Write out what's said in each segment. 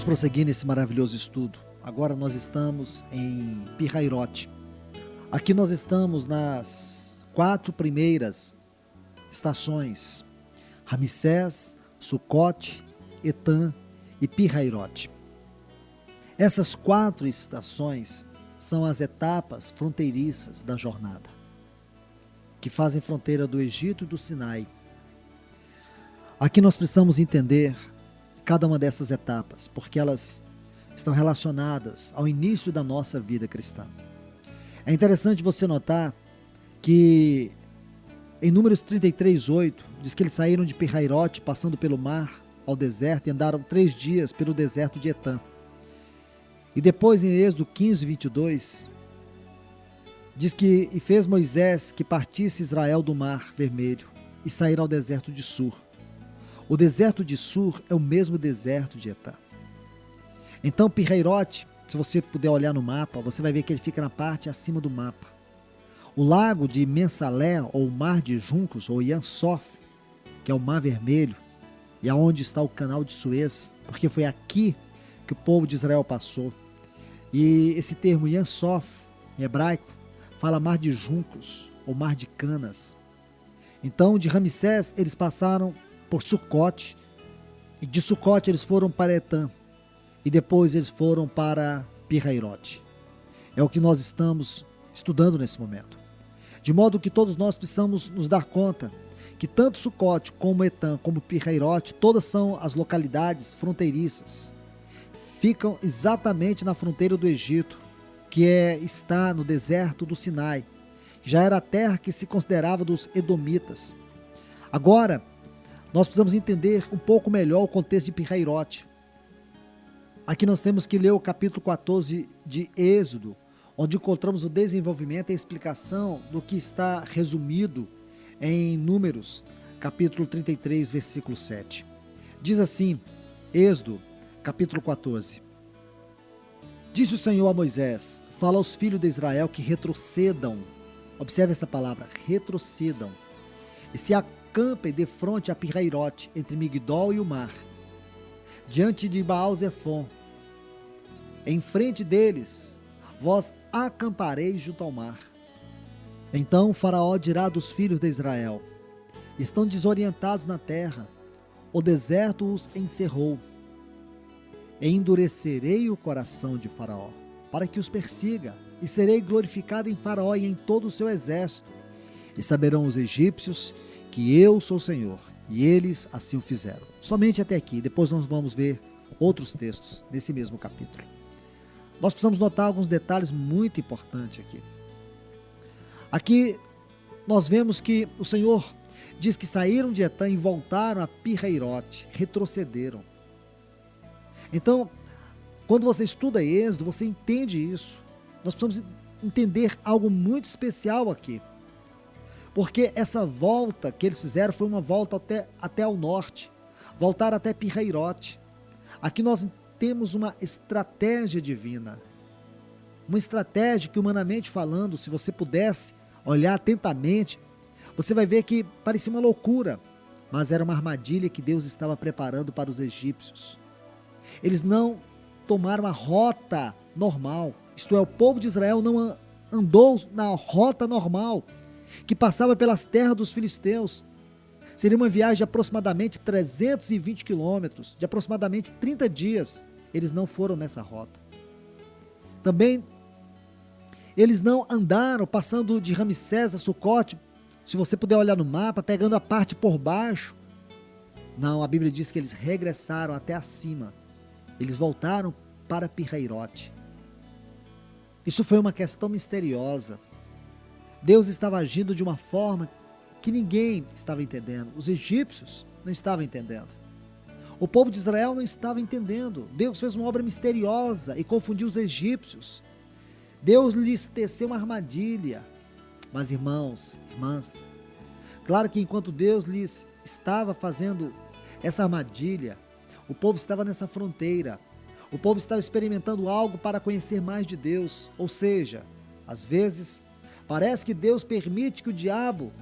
prosseguir nesse maravilhoso estudo. Agora nós estamos em Pi-Hairote. Aqui nós estamos nas 4 primeiras estações: Ramsés, Sucote, Etam e Pi-Hairote. Essas 4 estações são as etapas fronteiriças da jornada, que fazem fronteira do Egito e do Sinai. Aqui nós precisamos entender cada uma dessas etapas, porque elas estão relacionadas ao início da nossa vida cristã. É interessante você notar que em Números 33:8 diz que eles saíram de Pi-Hairote, passando pelo mar ao deserto, e andaram 3 dias pelo deserto de Etam. E depois em Êxodo 15:22 diz que e fez Moisés que partisse Israel do mar vermelho e sair ao deserto de Sur. O deserto de Sur é o mesmo deserto de Etam. Então Pi-Hairote, se você puder olhar no mapa, você vai ver que ele fica na parte acima do mapa. O lago de Mensalé, ou o mar de juncos, ou Yam Sof, que é o mar vermelho, e aonde está o canal de Suez, porque foi aqui que o povo de Israel passou. E esse termo Yam Sof, em hebraico, fala mar de juncos, ou mar de canas. Então de Ramsés eles passaram por Sucote, e de Sucote eles foram para Etam, e depois eles foram para Pi-Hairote. É o que nós estamos estudando nesse momento. De modo que todos nós precisamos nos dar conta que tanto Sucote como Etam, como Pi-Hairote, todas são as localidades fronteiriças. Ficam exatamente na fronteira do Egito, que está no deserto do Sinai. Já era a terra que se considerava dos Edomitas. Agora, nós precisamos entender um pouco melhor o contexto de Pi-Hairote. Aqui nós temos que ler o capítulo 14 de Êxodo, onde encontramos o desenvolvimento e a explicação do que está resumido em Números, capítulo 33, versículo 7. Diz assim, Êxodo, capítulo 14. Disse o Senhor a Moisés: fala aos filhos de Israel que retrocedam. Observe essa palavra, retrocedam. E se acampem de frente a Pi-Hairote, entre Migdol e o mar, diante de Baal-Zefon. Em frente deles, vós acampareis junto ao mar. Então o faraó dirá dos filhos de Israel: estão desorientados na terra, o deserto os encerrou. Endurecerei o coração de Faraó, para que os persiga, e serei glorificado em Faraó e em todo o seu exército. E saberão os egípcios que eu sou o Senhor, e eles assim o fizeram. Somente até aqui, depois nós vamos ver outros textos nesse mesmo capítulo. Nós precisamos notar alguns detalhes muito importantes aqui. Aqui nós vemos que o Senhor diz que saíram de Etam e voltaram a Pi-Hairote, retrocederam. Então, quando você estuda Êxodo, você entende isso. Nós precisamos entender algo muito especial aqui. Porque essa volta que eles fizeram foi uma volta até ao norte. Voltaram até Pi-Hairote. Aqui nós temos uma estratégia divina. Uma estratégia que, humanamente falando, se você pudesse olhar atentamente, você vai ver que parecia uma loucura, mas era uma armadilha que Deus estava preparando para os egípcios. Eles não tomaram a rota normal, isto é, o povo de Israel não andou na rota normal, que passava pelas terras dos filisteus. Seria uma viagem de aproximadamente 320 quilômetros, de aproximadamente 30 dias. Eles não foram nessa rota. Também, eles não andaram passando de Ramsés a Sucote, se você puder olhar no mapa, pegando a parte por baixo. Não, a Bíblia diz que eles regressaram até acima. Eles voltaram para Pi-Hairote. Isso foi uma questão misteriosa. Deus estava agindo de uma forma que ninguém estava entendendo. Os egípcios não estavam entendendo. O povo de Israel não estava entendendo. Deus fez uma obra misteriosa e confundiu os egípcios. Deus lhes teceu uma armadilha. Mas irmãos, irmãs, claro que enquanto Deus lhes estava fazendo essa armadilha, o povo estava nessa fronteira. O povo estava experimentando algo para conhecer mais de Deus. Ou seja, às vezes, parece que Deus permite que o diabo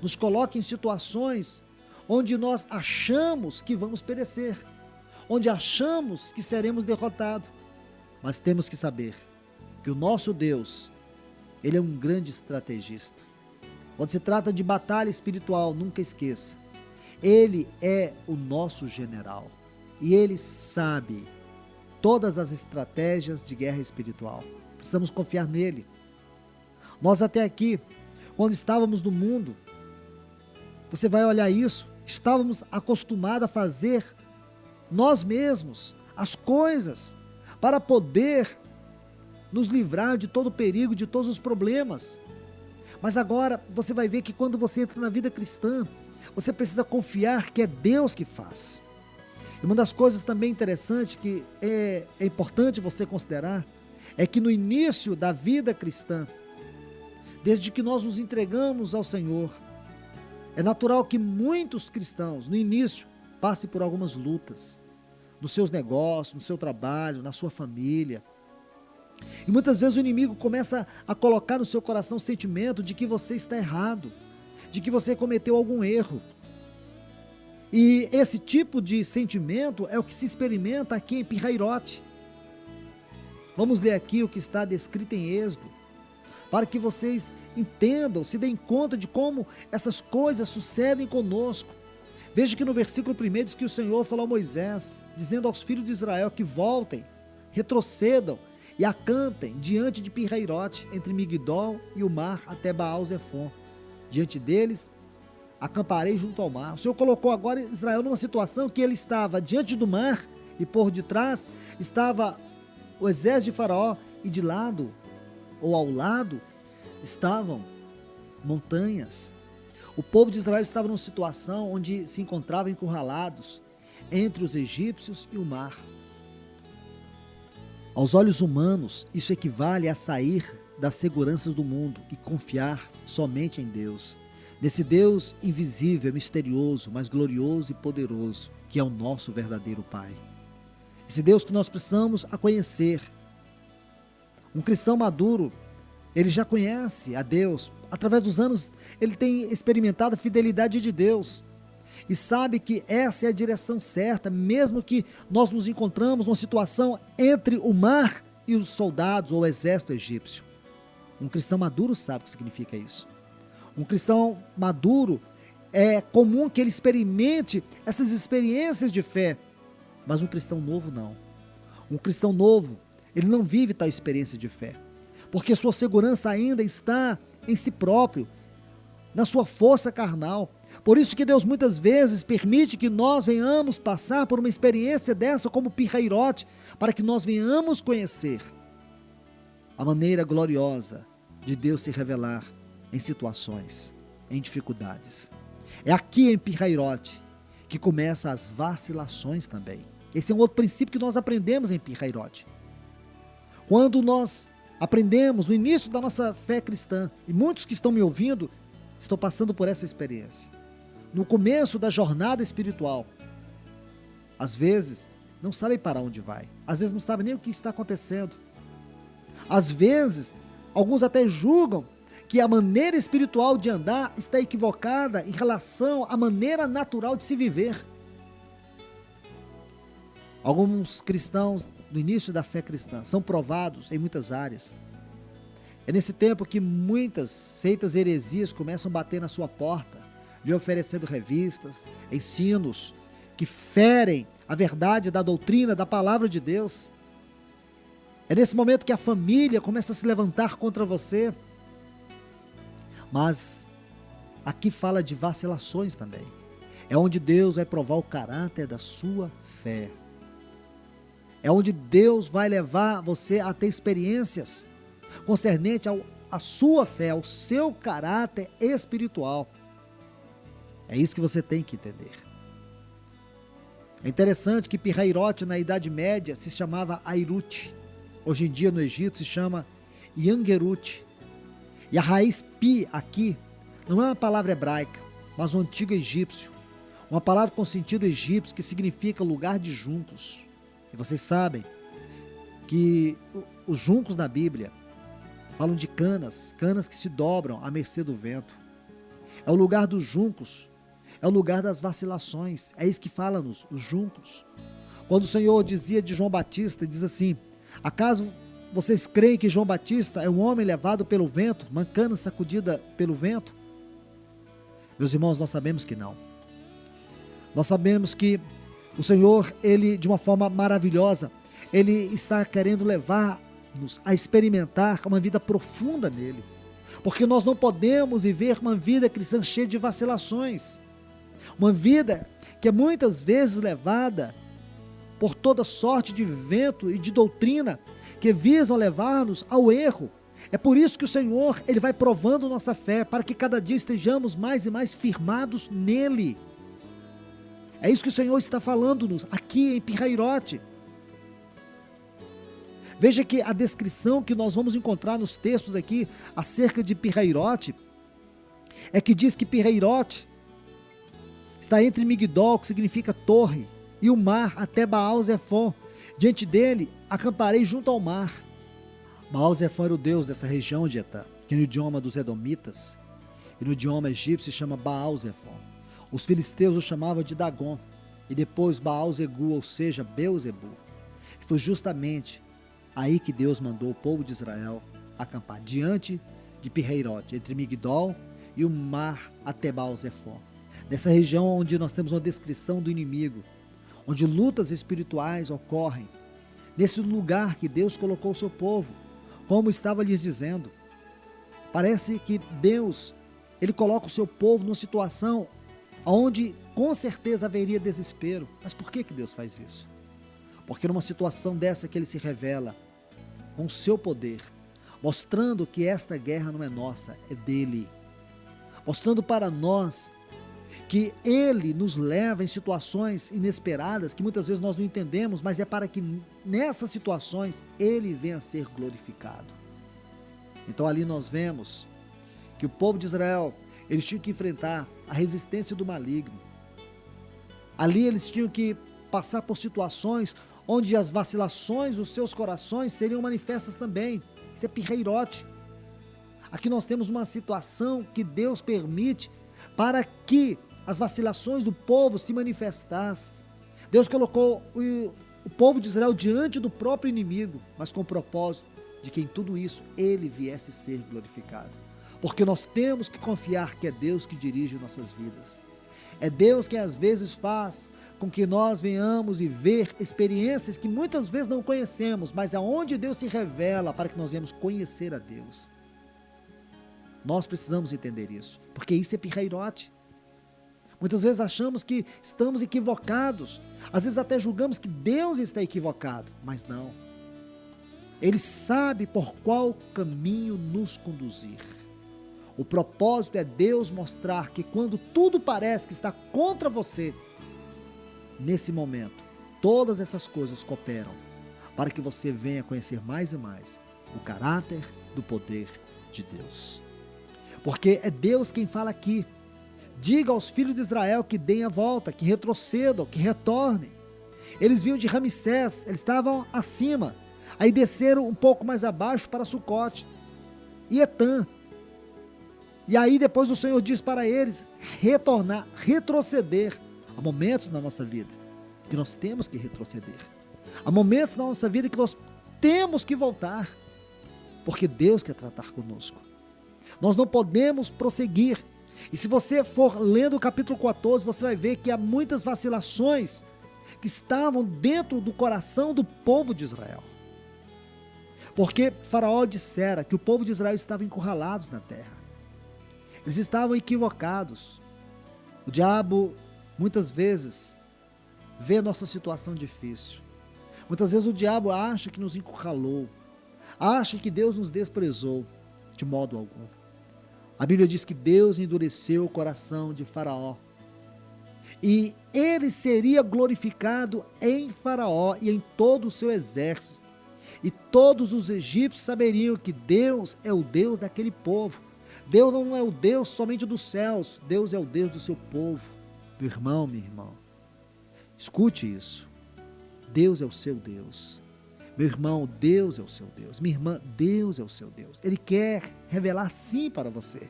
nos coloque em situações onde nós achamos que vamos perecer, onde achamos que seremos derrotados. Mas temos que saber que o nosso Deus, Ele é um grande estrategista. Quando se trata de batalha espiritual, nunca esqueça, Ele é o nosso general e Ele sabe todas as estratégias de guerra espiritual. Precisamos confiar nele. Nós até aqui, quando estávamos no mundo, você vai olhar isso, estávamos acostumados a fazer nós mesmos as coisas para poder nos livrar de todo o perigo, de todos os problemas. Mas agora você vai ver que quando você entra na vida cristã, você precisa confiar que é Deus que faz. E uma das coisas também interessantes que é importante você considerar, é que no início da vida cristã, desde que nós nos entregamos ao Senhor, é natural que muitos cristãos, no início, passem por algumas lutas, nos seus negócios, no seu trabalho, na sua família. E muitas vezes o inimigo começa a colocar no seu coração o sentimento de que você está errado, de que você cometeu algum erro. E esse tipo de sentimento é o que se experimenta aqui em Pirrairote. Vamos ler aqui o que está descrito em Êxodo, para que vocês entendam, se deem conta de como essas coisas sucedem conosco. Veja que no versículo 1 diz que o Senhor falou a Moisés, dizendo aos filhos de Israel que voltem, retrocedam e acampem diante de Pirrairote, entre Migdol e o mar, até Baal-Zefon. Diante deles, acamparei junto ao mar. O Senhor colocou agora Israel numa situação que ele estava diante do mar, e por detrás estava o exército de Faraó, e de lado, ou ao lado, estavam montanhas. O povo de Israel estava numa situação onde se encontravam encurralados entre os egípcios e o mar. Aos olhos humanos, isso equivale a sair das seguranças do mundo e confiar somente em Deus. Nesse Deus invisível, misterioso, mas glorioso e poderoso, que é o nosso verdadeiro Pai. Esse Deus que nós precisamos a conhecer. Um cristão maduro, ele já conhece a Deus. Através dos anos, ele tem experimentado a fidelidade de Deus. E sabe que essa é a direção certa, mesmo que nós nos encontramos numa situação entre o mar e os soldados ou o exército egípcio. Um cristão maduro sabe o que significa isso. Um cristão maduro, é comum que ele experimente essas experiências de fé, mas um cristão novo não. Um cristão novo, ele não vive tal experiência de fé, porque sua segurança ainda está em si próprio, na sua força carnal. Por isso que Deus muitas vezes permite que nós venhamos passar por uma experiência dessa como Pirrairote, para que nós venhamos conhecer a maneira gloriosa de Deus se revelar em situações, em dificuldades. É aqui em Pirrairote que começam as vacilações também. Esse é um outro princípio que nós aprendemos em Pirrairote. Quando nós aprendemos no início da nossa fé cristã, e muitos que estão me ouvindo estão passando por essa experiência, no começo da jornada espiritual, às vezes não sabem para onde vai, às vezes não sabem nem o que está acontecendo, às vezes alguns até julgam que a maneira espiritual de andar está equivocada em relação à maneira natural de se viver. Alguns cristãos no início da fé cristã são provados em muitas áreas. É nesse tempo que muitas seitas e heresias começam a bater na sua porta, lhe oferecendo revistas, ensinos que ferem a verdade da doutrina, da palavra de Deus. É nesse momento que a família começa a se levantar contra você. Mas aqui fala de vacilações também. É onde Deus vai provar o caráter da sua fé. É onde Deus vai levar você a ter experiências concernente à sua fé, ao seu caráter espiritual. É isso que você tem que entender. É interessante que Pirrairote na Idade Média se chamava Airut. Hoje em dia no Egito se chama Yangerut. E a raiz pi aqui não é uma palavra hebraica, mas um antigo egípcio. Uma palavra com sentido egípcio que significa lugar de juncos. E vocês sabem que os juncos na Bíblia falam de canas que se dobram à mercê do vento. É o lugar dos juncos, é o lugar das vacilações, é isso que fala-nos, os juncos. Quando o Senhor dizia de João Batista, diz assim: acaso vocês creem que João Batista é um homem levado pelo vento, mancando sacudida pelo vento? Meus irmãos, nós sabemos que não. Nós sabemos que o Senhor, Ele, de uma forma maravilhosa, Ele está querendo levar-nos a experimentar uma vida profunda nele. Porque nós não podemos viver uma vida cristã cheia de vacilações. Uma vida que é muitas vezes levada por toda sorte de vento e de doutrina que visam levar-nos ao erro. É por isso que o Senhor, Ele vai provando nossa fé, para que cada dia estejamos mais e mais firmados nele. É isso que o Senhor está falando-nos aqui em Pirrairote. Veja que a descrição que nós vamos encontrar nos textos aqui acerca de Pirrairote é que diz que Pirrairote está entre Migdol, que significa torre, e o mar até Baal-Zefon. Diante dele acamparei junto ao mar. Baal-Zefon era o deus dessa região de Etã, que no idioma dos Edomitas e no idioma egípcio se chama Baal-Zefon. Os filisteus o chamavam de Dagon, e depois Baal-Zegu, ou seja, Beuzebu. E foi justamente aí que Deus mandou o povo de Israel acampar, diante de Pirrairote, entre Migdol e o mar até Baal-Zefon. Nessa região onde nós temos uma descrição do inimigo, onde lutas espirituais ocorrem, nesse lugar que Deus colocou o seu povo, como estava lhes dizendo. Parece que Deus, Ele coloca o seu povo numa situação onde com certeza haveria desespero. Mas por que Deus faz isso? Porque numa situação dessa que Ele se revela com o seu poder, mostrando que esta guerra não é nossa, é dEle, mostrando para nós que Ele nos leva em situações inesperadas, que muitas vezes nós não entendemos, mas é para que nessas situações Ele venha a ser glorificado. Então ali nós vemos que o povo de Israel, eles tinham que enfrentar a resistência do maligno. Ali eles tinham que passar por situações onde as vacilações dos seus corações seriam manifestas também. Isso é Pirrairote. Aqui nós temos uma situação que Deus permite para que as vacilações do povo se manifestassem. Deus colocou o povo de Israel diante do próprio inimigo, mas com o propósito de que em tudo isso Ele viesse ser glorificado. Porque nós temos que confiar que é Deus que dirige nossas vidas. É Deus que às vezes faz com que nós venhamos viver experiências que muitas vezes não conhecemos, mas aonde Deus se revela para que nós venhamos conhecer a Deus. Nós precisamos entender isso, porque isso é Pirrairote. Muitas vezes achamos que estamos equivocados, às vezes até julgamos que Deus está equivocado, mas não. Ele sabe por qual caminho nos conduzir. O propósito é Deus mostrar que quando tudo parece que está contra você, nesse momento, todas essas coisas cooperam para que você venha conhecer mais e mais o caráter do poder de Deus. Porque é Deus quem fala aqui. Diga aos filhos de Israel que deem a volta, que retrocedam, que retornem. Eles vinham de Ramsés, eles estavam acima, aí desceram um pouco mais abaixo para Sucote e Etã. E aí depois o Senhor diz para eles retornar, retroceder. Há momentos na nossa vida que nós temos que retroceder. Há momentos na nossa vida que nós temos que voltar, porque Deus quer tratar conosco. Nós não podemos prosseguir. E se você for lendo o capítulo 14, você vai ver que há muitas vacilações que estavam dentro do coração do povo de Israel. Porque Faraó dissera que o povo de Israel estava encurralados na terra. Eles estavam equivocados. O diabo, muitas vezes, vê nossa situação difícil. Muitas vezes o diabo acha que nos encurralou, acha que Deus nos desprezou, de modo algum. A Bíblia diz que Deus endureceu o coração de Faraó. E ele seria glorificado em Faraó e em todo o seu exército. E todos os egípcios saberiam que Deus é o Deus daquele povo. Deus não é o Deus somente dos céus, Deus é o Deus do seu povo. Meu irmão, minha irmã, escute isso. Deus é o seu Deus. Meu irmão, Deus é o seu Deus. Minha irmã, Deus é o seu Deus. Ele quer revelar sim para você.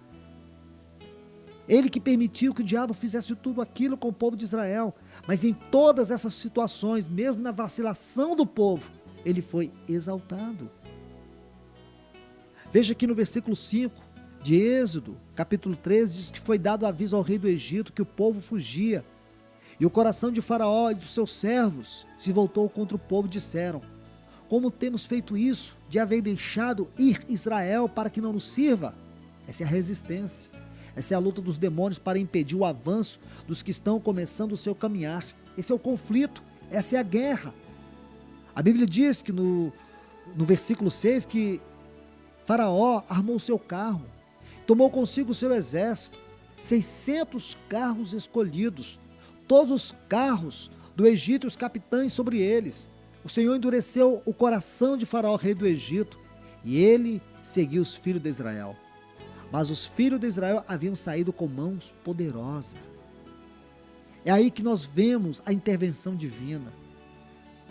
Ele que permitiu que o diabo fizesse tudo aquilo com o povo de Israel. Mas em todas essas situações, mesmo na vacilação do povo, ele foi exaltado. Veja aqui no versículo 5 de Êxodo, capítulo 13, diz que foi dado aviso ao rei do Egito que o povo fugia. E o coração de Faraó e dos seus servos se voltou contra o povo e disseram: como temos feito isso, de haver deixado ir Israel para que não nos sirva? Essa é a resistência. Essa é a luta dos demônios para impedir o avanço dos que estão começando o seu caminhar. Esse é o conflito, essa é a guerra. A Bíblia diz que no versículo 6 que Faraó armou o seu carro, tomou consigo o seu exército, 600 carros escolhidos, todos os carros do Egito e os capitães sobre eles. O Senhor endureceu o coração de Faraó, rei do Egito, e ele seguiu os filhos de Israel. Mas os filhos de Israel haviam saído com mãos poderosas. É aí que nós vemos a intervenção divina.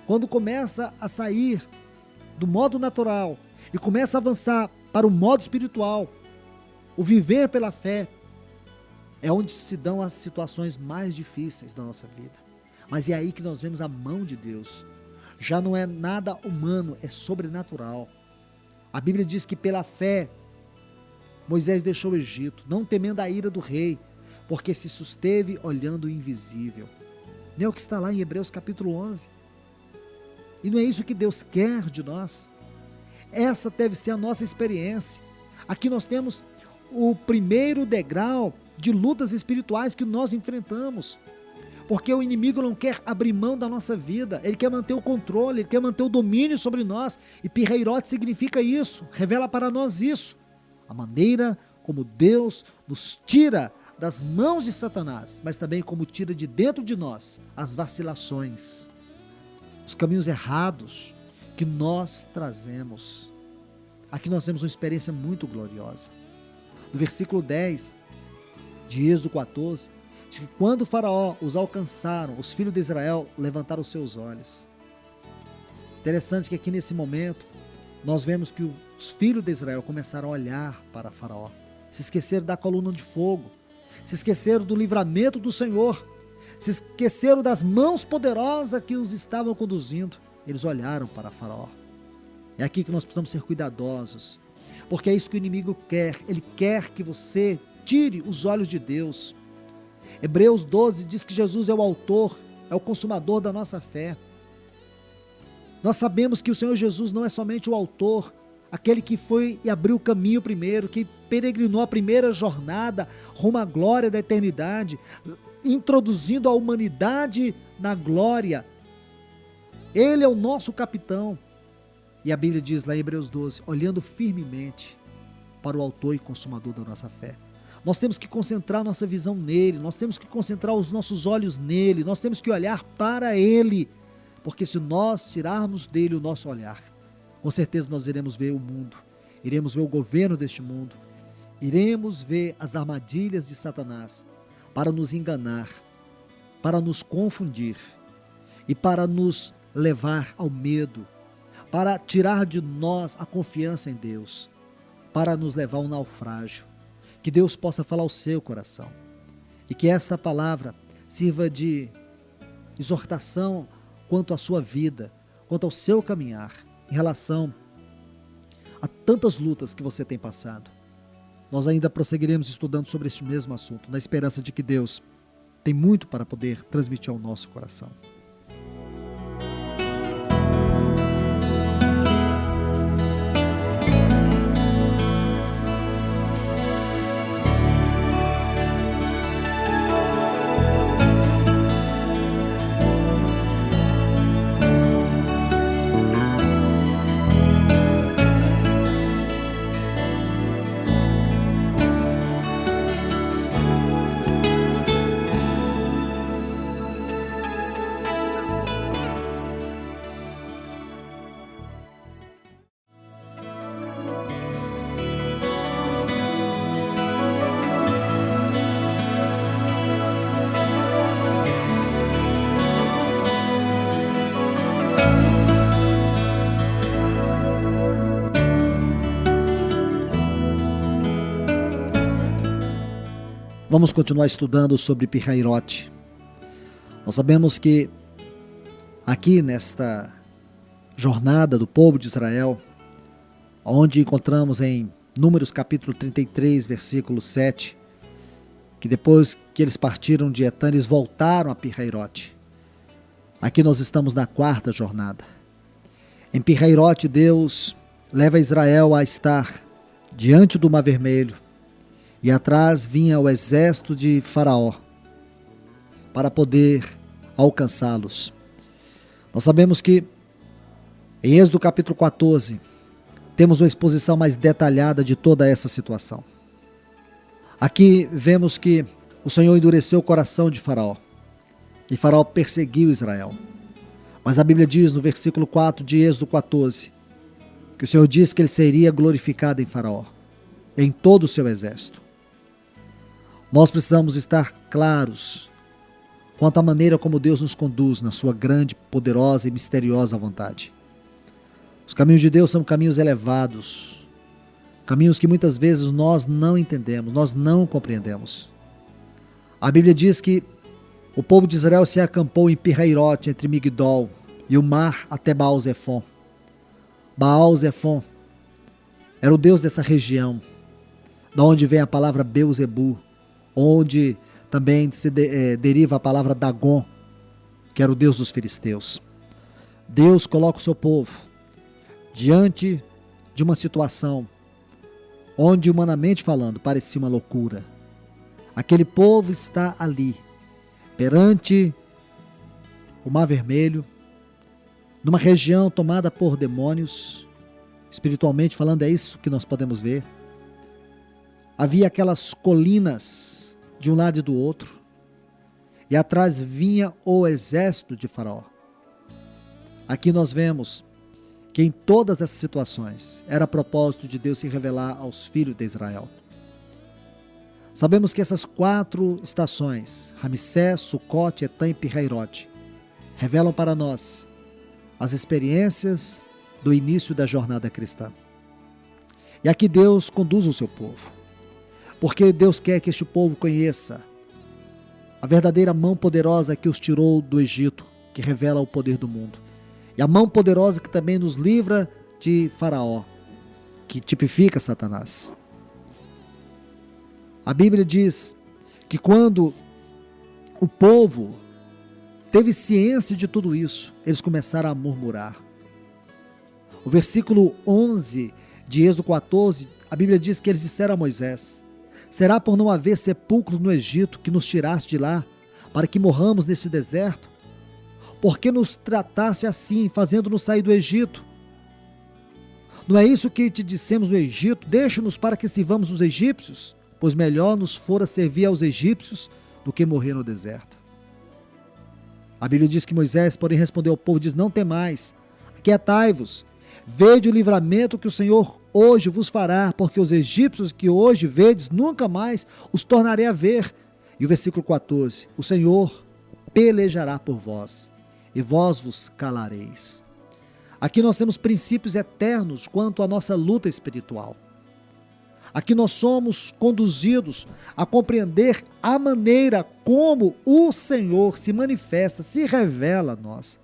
Quando começa a sair do modo natural e começa a avançar para o modo espiritual, o viver pela fé, é onde se dão as situações mais difíceis da nossa vida. Mas é aí que nós vemos a mão de Deus. Já não é nada humano, é sobrenatural. A Bíblia diz que pela fé Moisés deixou o Egito, não temendo a ira do rei, porque se susteve olhando o invisível. Não é o que está lá em Hebreus capítulo 11. E não é isso que Deus quer de nós. Essa deve ser a nossa experiência. Aqui nós temos o primeiro degrau de lutas espirituais que nós enfrentamos. Porque o inimigo não quer abrir mão da nossa vida, ele quer manter o controle, ele quer manter o domínio sobre nós. E Pirreirote significa isso, revela para nós isso. A maneira como Deus nos tira das mãos de Satanás, mas também como tira de dentro de nós as vacilações, os caminhos errados que nós trazemos. Aqui nós temos uma experiência muito gloriosa. No versículo 10 de Êxodo 14, diz que quando o Faraó os alcançaram, os filhos de Israel levantaram os seus olhos. Interessante que aqui nesse momento nós vemos que os filhos de Israel começaram a olhar para Faraó, se esqueceram da coluna de fogo, se esqueceram do livramento do Senhor, se esqueceram das mãos poderosas que os estavam conduzindo. Eles olharam para Faraó. É aqui que nós precisamos ser cuidadosos, porque é isso que o inimigo quer. Ele quer que você tire os olhos de Deus. Hebreus 12 diz que Jesus é o autor, é o consumador da nossa fé. Nós sabemos que o Senhor Jesus não é somente o autor, aquele que foi e abriu o caminho primeiro, que peregrinou a primeira jornada rumo à glória da eternidade, introduzindo a humanidade na glória. Ele é o nosso capitão. E a Bíblia diz lá em Hebreus 12, olhando firmemente para o autor e consumador da nossa fé. Nós temos que concentrar nossa visão nele, nós temos que concentrar os nossos olhos nele, nós temos que olhar para ele, porque se nós tirarmos dele o nosso olhar, com certeza nós iremos ver o mundo, iremos ver o governo deste mundo, iremos ver as armadilhas de Satanás para nos enganar, para nos confundir e para nos levar ao medo, para tirar de nós a confiança em Deus, para nos levar ao naufrágio. Que Deus possa falar ao seu coração e que esta palavra sirva de exortação quanto à sua vida, quanto ao seu caminhar, em relação a tantas lutas que você tem passado. Nós ainda prosseguiremos estudando sobre este mesmo assunto, na esperança de que Deus tem muito para poder transmitir ao nosso coração. Vamos continuar estudando sobre Pirhairote. Nós sabemos que aqui nesta jornada do povo de Israel, onde encontramos em Números capítulo 33, versículo 7, que depois que eles partiram de Etã, eles voltaram a Pirhairote. Aqui nós estamos na quarta jornada. Em Pirhairote, Deus leva Israel a estar diante do Mar Vermelho, e atrás vinha o exército de Faraó para poder alcançá-los. Nós sabemos que em Êxodo capítulo 14, temos uma exposição mais detalhada de toda essa situação. Aqui vemos que o Senhor endureceu o coração de Faraó, e Faraó perseguiu Israel. Mas a Bíblia diz no versículo 4 de Êxodo 14, que o Senhor disse que ele seria glorificado em Faraó, em todo o seu exército. Nós precisamos estar claros quanto à maneira como Deus nos conduz na sua grande, poderosa e misteriosa vontade. Os caminhos de Deus são caminhos elevados, caminhos que muitas vezes nós não entendemos, nós não compreendemos. A Bíblia diz que o povo de Israel se acampou em Pirhairote, entre Migdol e o mar até Baal-Zefon. Baal-Zefon era o deus dessa região, da onde vem a palavra Beuzebu, onde também se deriva a palavra Dagon, que era o deus dos filisteus. Deus coloca o seu povo diante de uma situação onde, humanamente falando, parecia uma loucura. Aquele povo está ali, perante o Mar Vermelho, numa região tomada por demônios. Espiritualmente falando, é isso que nós podemos ver. Havia aquelas colinas de um lado e do outro, e atrás vinha o exército de Faraó. Aqui nós vemos que em todas essas situações era propósito de Deus se revelar aos filhos de Israel. Sabemos que essas 4 estações, Ramsés, Sucote, Etã e Pirhairote, revelam para nós as experiências do início da jornada cristã. E aqui Deus conduz o seu povo, porque Deus quer que este povo conheça a verdadeira mão poderosa que os tirou do Egito, que revela o poder do mundo, e a mão poderosa que também nos livra de Faraó, que tipifica Satanás. A Bíblia diz que quando o povo teve ciência de tudo isso, eles começaram a murmurar. O versículo 11 de Êxodo 14, a Bíblia diz que eles disseram a Moisés: será por não haver sepulcro no Egito que nos tiraste de lá, para que morramos neste deserto? Por que nos trataste assim, fazendo-nos sair do Egito? Não é isso que te dissemos no Egito? Deixa-nos para que sirvamos os egípcios, pois melhor nos fora servir aos egípcios do que morrer no deserto. A Bíblia diz que Moisés, porém, respondeu ao povo, diz: não temais, aquietai-vos, vede o livramento que o Senhor hoje vos fará, porque os egípcios que hoje vedes, nunca mais os tornarei a ver. E o versículo 14, o Senhor pelejará por vós, e vós vos calareis. Aqui nós temos princípios eternos quanto à nossa luta espiritual. Aqui nós somos conduzidos a compreender a maneira como o Senhor se manifesta, se revela a nós.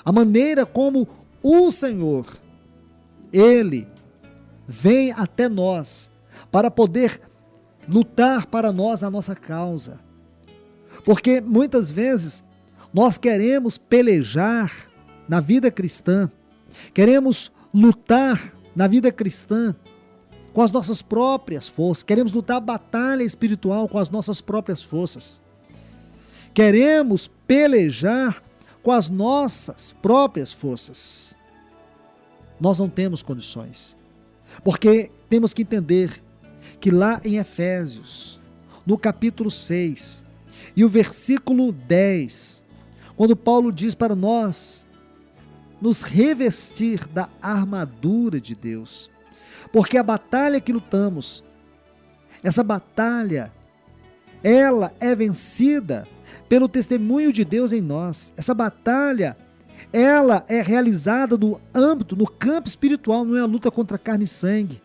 A maneira como o Senhor, Ele vem até nós para poder lutar para nós a nossa causa. Porque muitas vezes nós queremos pelejar na vida cristã, queremos lutar na vida cristã com as nossas próprias forças, queremos lutar a batalha espiritual com as nossas próprias forças, queremos pelejar com as nossas próprias forças. Nós não temos condições, porque temos que entender que lá em Efésios, no capítulo 6, e o versículo 10, quando Paulo diz para nós nos revestir da armadura de Deus, porque a batalha que lutamos, essa batalha, ela é vencida pelo testemunho de Deus em nós. Essa batalha, ela é realizada no âmbito, no campo espiritual, não é a luta contra carne e sangue,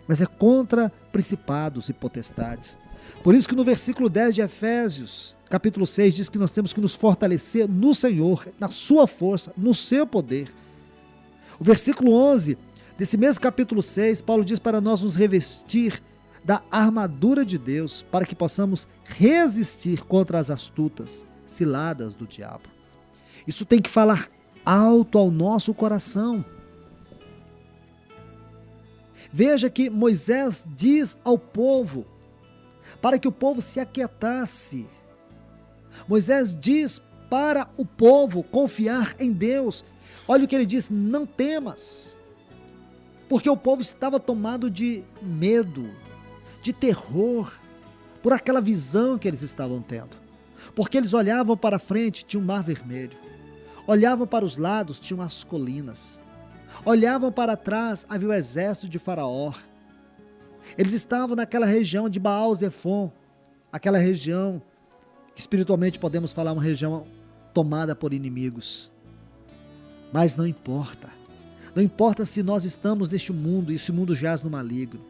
mas é contra principados e potestades. Por isso que no versículo 10 de Efésios, capítulo 6, diz que nós temos que nos fortalecer no Senhor, na sua força, no seu poder. O versículo 11 desse mesmo capítulo 6, Paulo diz para nós nos revestir da armadura de Deus, para que possamos resistir contra as astutas ciladas do diabo. Isso tem que falar alto ao nosso coração. Veja que Moisés diz ao povo, para que o povo se aquietasse. Moisés diz para o povo confiar em Deus. Olha o que ele diz: não temas, porque o povo estava tomado de medo, de terror, por aquela visão que eles estavam tendo. Porque eles olhavam para frente, tinha um mar vermelho. Olhavam para os lados, tinham as colinas. Olhavam para trás, havia o exército de Faraó. Eles estavam naquela região de Baal-Zefon, aquela região que espiritualmente podemos falar uma região tomada por inimigos. Mas não importa. Não importa se nós estamos neste mundo e esse mundo jaz no maligno.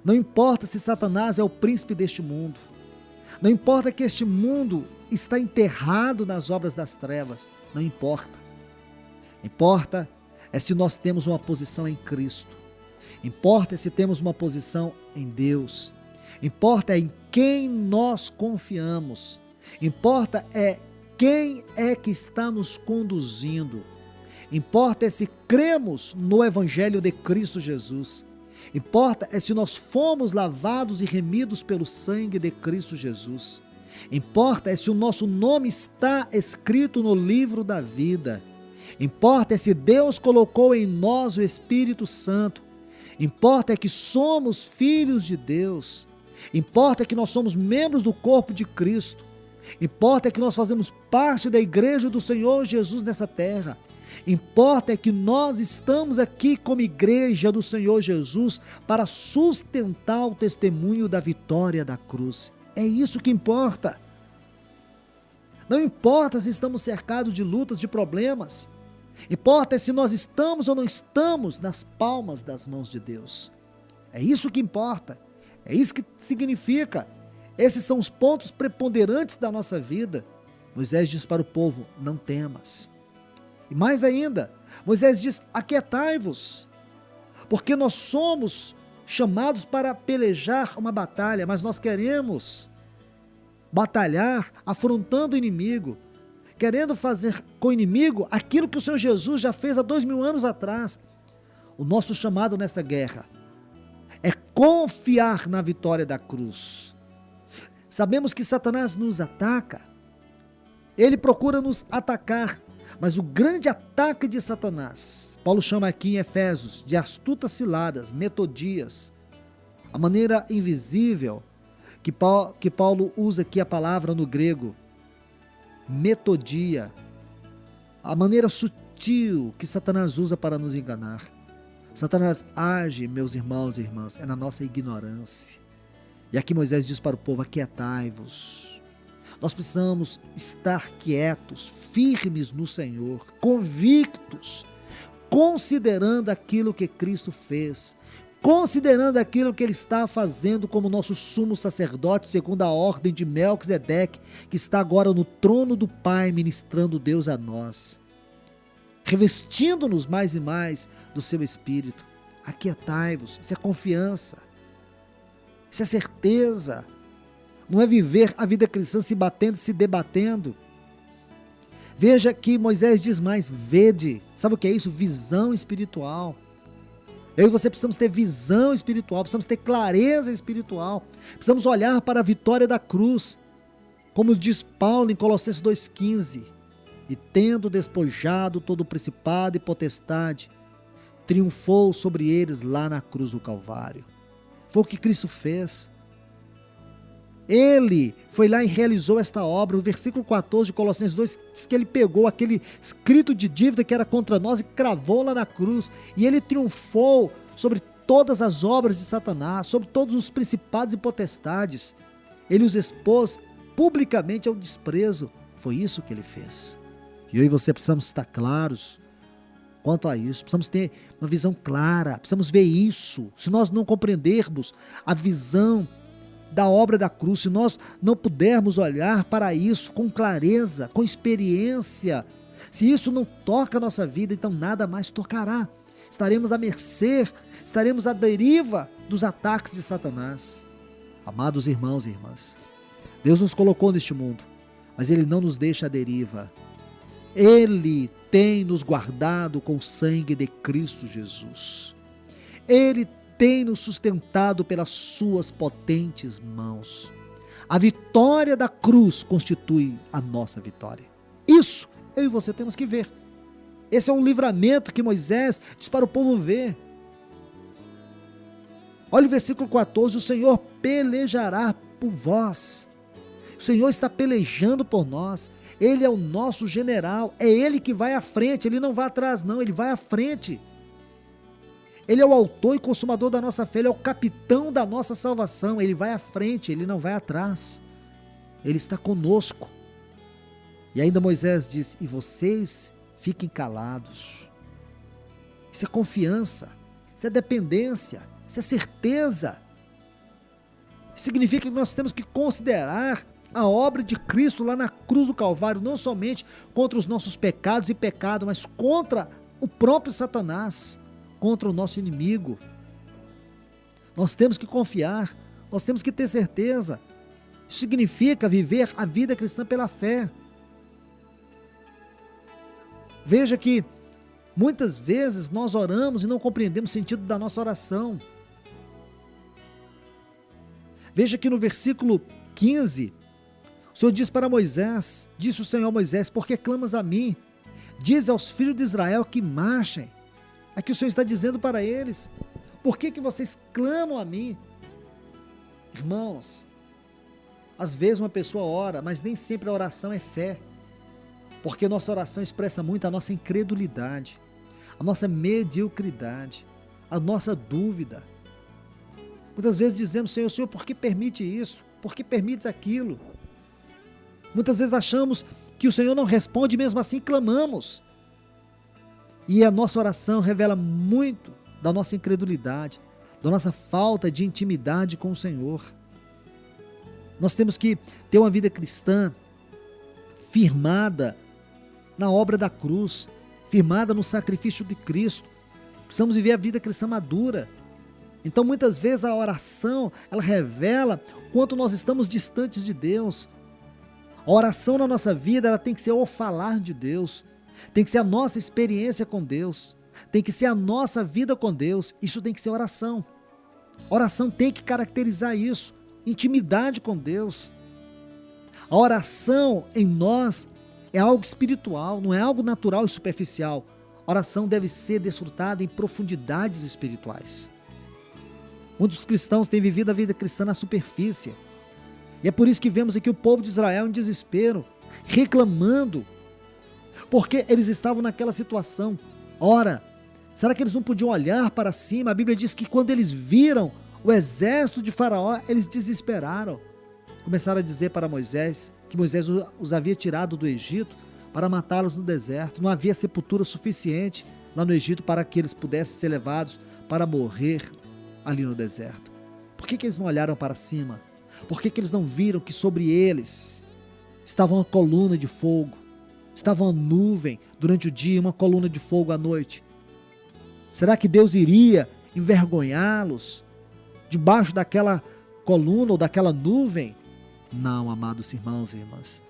Não importa se Satanás é o príncipe deste mundo. Não importa que este mundo está enterrado nas obras das trevas. Não importa. Importa é se nós temos uma posição em Cristo. Importa é se temos uma posição em Deus. Importa é em quem nós confiamos. Importa é quem é que está nos conduzindo. Importa é se cremos no Evangelho de Cristo Jesus. Importa é se nós fomos lavados e remidos pelo sangue de Cristo Jesus. Importa é se o nosso nome está escrito no livro da vida. Importa é se Deus colocou em nós o Espírito Santo. Importa é que somos filhos de Deus. Importa é que nós somos membros do corpo de Cristo. Importa é que nós fazemos parte da igreja do Senhor Jesus nessa terra. Importa é que nós estamos aqui como igreja do Senhor Jesus para sustentar o testemunho da vitória da cruz. É isso que importa. Não importa se estamos cercados de lutas, de problemas. Importa se nós estamos ou não estamos nas palmas das mãos de Deus. É isso que importa. É isso que significa. Esses são os pontos preponderantes da nossa vida. Moisés diz para o povo: não temas. E mais ainda, Moisés diz: aquietai-vos, porque nós somos chamados para pelejar uma batalha, mas nós queremos batalhar afrontando o inimigo, querendo fazer com o inimigo aquilo que o Senhor Jesus já fez há 2000 anos atrás. O nosso chamado nesta guerra é confiar na vitória da cruz. Sabemos que Satanás nos ataca, ele procura nos atacar, mas o grande ataque de Satanás, Paulo chama aqui em Efésios de astutas ciladas, metodias, a maneira invisível que Paulo usa aqui a palavra no grego, metodia, a maneira sutil que Satanás usa para nos enganar. Satanás age, meus irmãos e irmãs, é na nossa ignorância. E aqui Moisés diz para o povo: aquietai-vos. Nós precisamos estar quietos, firmes no Senhor, convictos, considerando aquilo que Cristo fez, considerando aquilo que Ele está fazendo como nosso sumo sacerdote, segundo a ordem de Melquisedeque, que está agora no trono do Pai, ministrando Deus a nós, revestindo-nos mais e mais do seu Espírito. Aquietai-vos, isso é confiança, isso é certeza. Não é viver a vida cristã se batendo, se debatendo. Veja que Moisés diz mais: vede. Sabe o que é isso? Visão espiritual. Eu e você precisamos ter visão espiritual, precisamos ter clareza espiritual, precisamos olhar para a vitória da cruz, como diz Paulo em Colossenses 2,15, e tendo despojado todo o principado e potestade, triunfou sobre eles lá na cruz do Calvário. Foi o que Cristo fez. Ele foi lá e realizou esta obra. O versículo 14 de Colossenses 2 diz que ele pegou aquele escrito de dívida que era contra nós e cravou lá na cruz. E ele triunfou sobre todas as obras de Satanás, sobre todos os principados e potestades. Ele os expôs publicamente ao desprezo. Foi isso que ele fez. E eu e você precisamos estar claros quanto a isso. Precisamos ter uma visão clara, precisamos ver isso. Se nós não compreendermos a visão da obra da cruz, se nós não pudermos olhar para isso com clareza, com experiência, se isso não toca a nossa vida, então nada mais tocará. Estaremos à mercê, estaremos à deriva dos ataques de Satanás. Amados irmãos e irmãs, Deus nos colocou neste mundo, mas Ele não nos deixa à deriva. Ele tem nos guardado com o sangue de Cristo Jesus. Ele tem nos sustentado pelas suas potentes mãos. A vitória da cruz constitui a nossa vitória. Isso eu e você temos que ver. Esse é um livramento que Moisés diz para o povo ver. Olha o versículo 14, o Senhor pelejará por vós. O Senhor está pelejando por nós. Ele é o nosso general, é Ele que vai à frente, Ele não vai atrás não, Ele vai à frente. Ele é o autor e consumador da nossa fé, Ele é o capitão da nossa salvação, Ele vai à frente, Ele não vai atrás. Ele está conosco. E ainda Moisés diz, e vocês fiquem calados. Isso é confiança, isso é dependência, isso é certeza. Isso significa que nós temos que considerar a obra de Cristo lá na cruz do Calvário, não somente contra os nossos pecados e pecado, mas contra o próprio Satanás, contra o nosso inimigo. Nós temos que confiar, nós temos que ter certeza. Isso significa viver a vida cristã pela fé. Veja que muitas vezes nós oramos e não compreendemos o sentido da nossa oração. Veja que no versículo 15, o Senhor diz para Moisés, disse o Senhor a Moisés, por que clamas a mim? Diz aos filhos de Israel que marchem. Aqui o Senhor está dizendo para eles, por que vocês clamam a mim? Irmãos, às vezes uma pessoa ora, mas nem sempre a oração é fé, porque nossa oração expressa muito a nossa incredulidade, a nossa mediocridade, a nossa dúvida. Muitas vezes dizemos, Senhor, por que permite isso? Por que permites aquilo? Muitas vezes achamos que o Senhor não responde, mesmo assim clamamos. E a nossa oração revela muito da nossa incredulidade, da nossa falta de intimidade com o Senhor. Nós temos que ter uma vida cristã firmada na obra da cruz, firmada no sacrifício de Cristo. Precisamos viver a vida cristã madura. Então muitas vezes a oração, ela revela quanto nós estamos distantes de Deus. A oração na nossa vida, ela tem que ser o falar de Deus, tem que ser a nossa experiência com Deus, tem que ser a nossa vida com Deus. Isso tem que ser oração. Oração tem que caracterizar isso, intimidade com Deus. A oração em nós é algo espiritual, não é algo natural e superficial. A oração deve ser desfrutada em profundidades espirituais. Muitos cristãos têm vivido a vida cristã na superfície. E é por isso que vemos aqui o povo de Israel em desespero, reclamando, porque eles estavam naquela situação. Ora, será que eles não podiam olhar para cima? A Bíblia diz que quando eles viram o exército de Faraó, eles desesperaram. Começaram a dizer para Moisés que Moisés os havia tirado do Egito para matá-los no deserto. Não havia sepultura suficiente lá no Egito para que eles pudessem ser levados para morrer ali no deserto. Por que eles não olharam para cima? Por que eles não viram que sobre eles estava uma coluna de fogo, estava uma nuvem durante o dia, uma coluna de fogo à noite? Será que Deus iria envergonhá-los debaixo daquela coluna ou daquela nuvem? Não, amados irmãos e irmãs,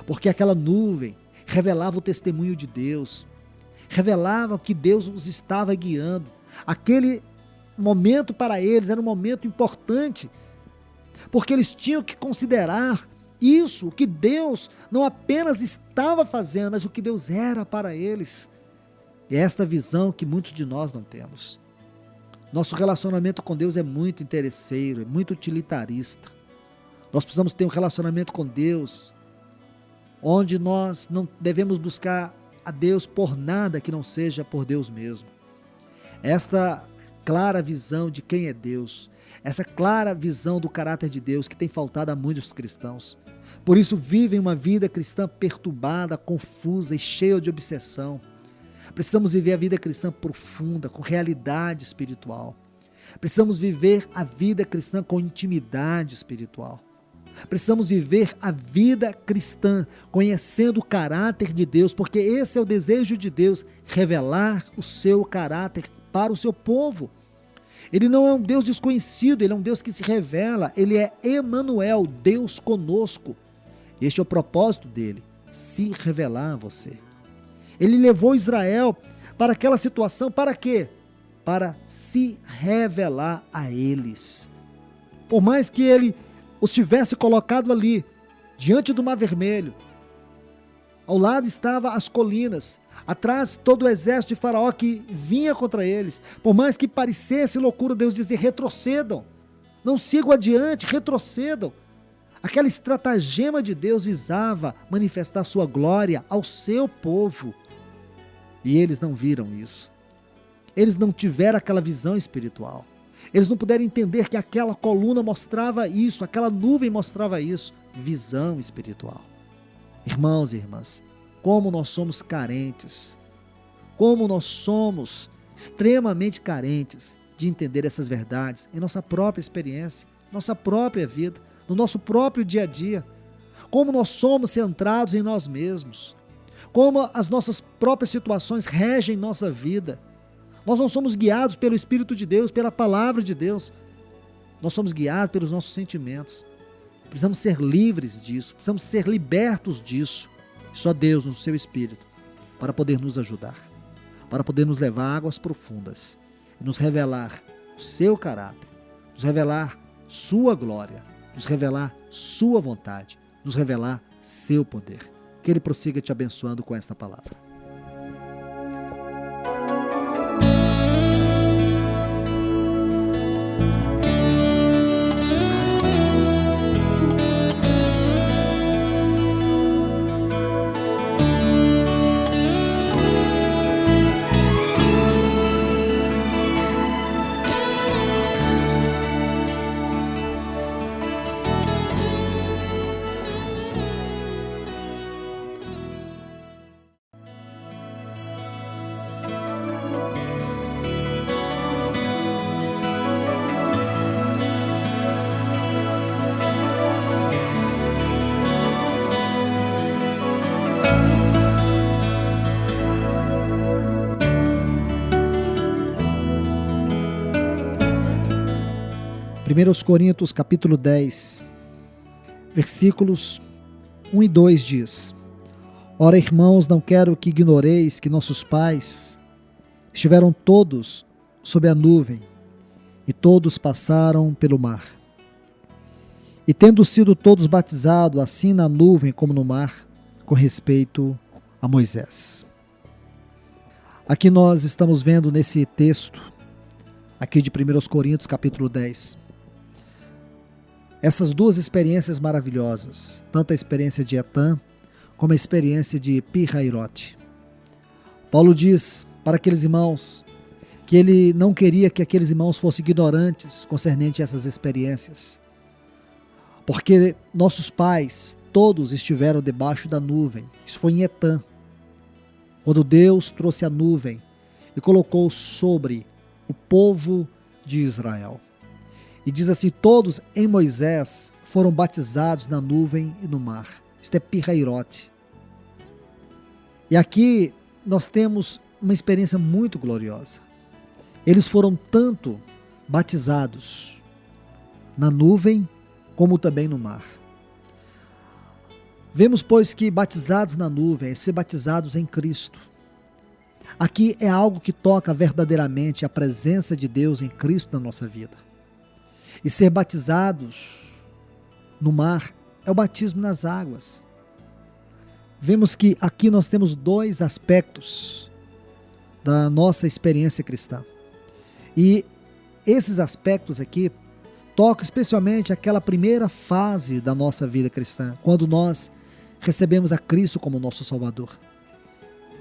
porque aquela nuvem revelava o testemunho de Deus, revelava que Deus os estava guiando. Aquele momento para eles era um momento importante, porque eles tinham que considerar isso, o que Deus não apenas estava fazendo, mas o que Deus era para eles. E é esta visão que muitos de nós não temos. Nosso relacionamento com Deus é muito interesseiro, é muito utilitarista. Nós precisamos ter um relacionamento com Deus, onde nós não devemos buscar a Deus por nada que não seja por Deus mesmo. Esta clara visão de quem é Deus, essa clara visão do caráter de Deus que tem faltado a muitos cristãos. Por isso vivem uma vida cristã perturbada, confusa e cheia de obsessão. Precisamos viver a vida cristã profunda, com realidade espiritual. Precisamos viver a vida cristã com intimidade espiritual. Precisamos viver a vida cristã conhecendo o caráter de Deus, porque esse é o desejo de Deus, revelar o seu caráter para o seu povo. Ele não é um Deus desconhecido, ele é um Deus que se revela, ele é Emanuel, Deus conosco. Este é o propósito dele, se revelar a você. Ele levou Israel para aquela situação, para quê? Para se revelar a eles. Por mais que ele os tivesse colocado ali, diante do Mar Vermelho, ao lado estavam as colinas, atrás todo o exército de Faraó que vinha contra eles. Por mais que parecesse loucura, Deus dizia: retrocedam, não sigam adiante, retrocedam. Aquela estratagema de Deus visava manifestar sua glória ao seu povo. E eles não viram isso. Eles não tiveram aquela visão espiritual. Eles não puderam entender que aquela coluna mostrava isso, aquela nuvem mostrava isso. Visão espiritual. Irmãos e irmãs, como nós somos carentes, como nós somos extremamente carentes de entender essas verdades em nossa própria experiência, nossa própria vida, no nosso próprio dia a dia. Como nós somos centrados em nós mesmos, como as nossas próprias situações regem nossa vida. Nós não somos guiados pelo Espírito de Deus, pela palavra de Deus. Nós somos guiados pelos nossos sentimentos. Precisamos ser livres disso, precisamos ser libertos disso. Só Deus, no seu Espírito, para poder nos ajudar, para poder nos levar a águas profundas e nos revelar o seu caráter, nos revelar sua glória, nos revelar sua vontade, nos revelar seu poder. Que Ele prossiga te abençoando com esta palavra. Primeiros Coríntios capítulo 10, versículos 1 e 2 diz: Ora, irmãos, não quero que ignoreis que nossos pais estiveram todos sob a nuvem, e todos passaram pelo mar. E tendo sido todos batizados, assim na nuvem como no mar, com respeito a Moisés. Aqui nós estamos vendo nesse texto, aqui de 1 Coríntios capítulo 10, essas duas experiências maravilhosas, tanto a experiência de Etã, como a experiência de Pi-Hairote. Paulo diz para aqueles irmãos que ele não queria que aqueles irmãos fossem ignorantes concernente a essas experiências, porque nossos pais todos estiveram debaixo da nuvem. Isso foi em Etã, quando Deus trouxe a nuvem e colocou sobre o povo de Israel. E diz assim: todos em Moisés foram batizados na nuvem e no mar. Isto é Pi-Hairote. E aqui nós temos uma experiência muito gloriosa. Eles foram tanto batizados na nuvem como também no mar. Vemos, pois, que batizados na nuvem é ser batizados em Cristo. Aqui é algo que toca verdadeiramente a presença de Deus em Cristo na nossa vida. E ser batizados no mar é o batismo nas águas. Vemos que aqui nós temos dois aspectos da nossa experiência cristã. E esses aspectos aqui tocam especialmente aquela primeira fase da nossa vida cristã, quando nós recebemos a Cristo como nosso Salvador.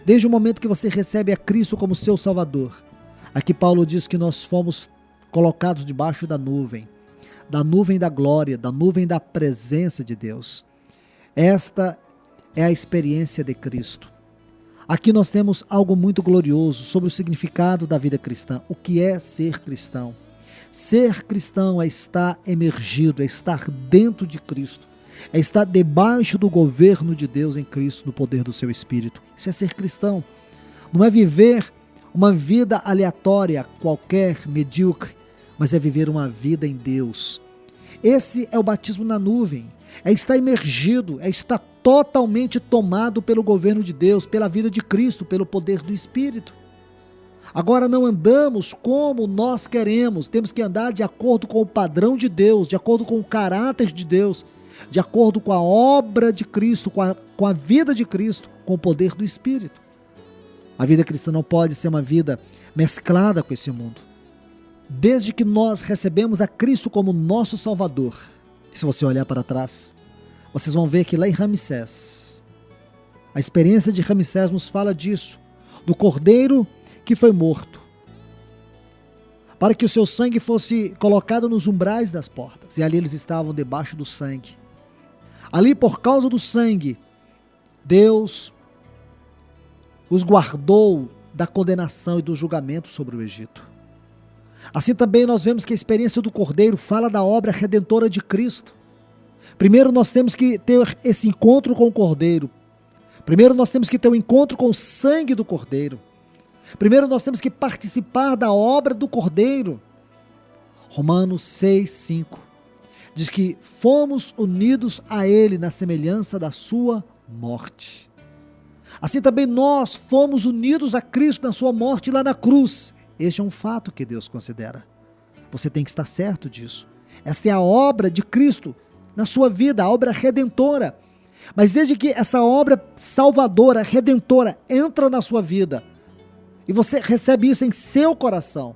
Desde o momento que você recebe a Cristo como seu Salvador, aqui Paulo diz que nós fomos colocados debaixo da nuvem da glória, da nuvem da presença de Deus. Esta é a experiência de Cristo. Aqui nós temos algo muito glorioso sobre o significado da vida cristã. O que é ser cristão? Ser cristão é estar emergido, é estar dentro de Cristo, é estar debaixo do governo de Deus em Cristo, no poder do seu Espírito. Isso é ser cristão. Não é viver uma vida aleatória, qualquer, medíocre, mas é viver uma vida em Deus. Esse é o batismo na nuvem, é estar imergido, é estar totalmente tomado pelo governo de Deus, pela vida de Cristo, pelo poder do Espírito. Agora não andamos como nós queremos, temos que andar de acordo com o padrão de Deus, de acordo com o caráter de Deus, de acordo com a obra de Cristo, com a vida de Cristo, com o poder do Espírito. A vida cristã não pode ser uma vida mesclada com esse mundo. Desde que nós recebemos a Cristo como nosso Salvador, e se você olhar para trás, vocês vão ver que lá em Ramsés, a experiência de Ramsés nos fala disso, do cordeiro que foi morto, para que o seu sangue fosse colocado nos umbrais das portas, e ali eles estavam debaixo do sangue. Ali, por causa do sangue, Deus os guardou da condenação e do julgamento sobre o Egito. Assim também nós vemos que a experiência do Cordeiro fala da obra redentora de Cristo. Primeiro nós temos que ter esse encontro com o Cordeiro. Primeiro nós temos que ter um encontro com o sangue do Cordeiro. Primeiro nós temos que participar da obra do Cordeiro. Romanos 6:5 diz que fomos unidos a Ele na semelhança da sua morte. Assim também nós fomos unidos a Cristo na sua morte lá na cruz. Este é um fato que Deus considera. Você tem que estar certo disso. Esta é a obra de Cristo na sua vida, a obra redentora. Mas desde que essa obra salvadora, redentora, entra na sua vida, e você recebe isso em seu coração,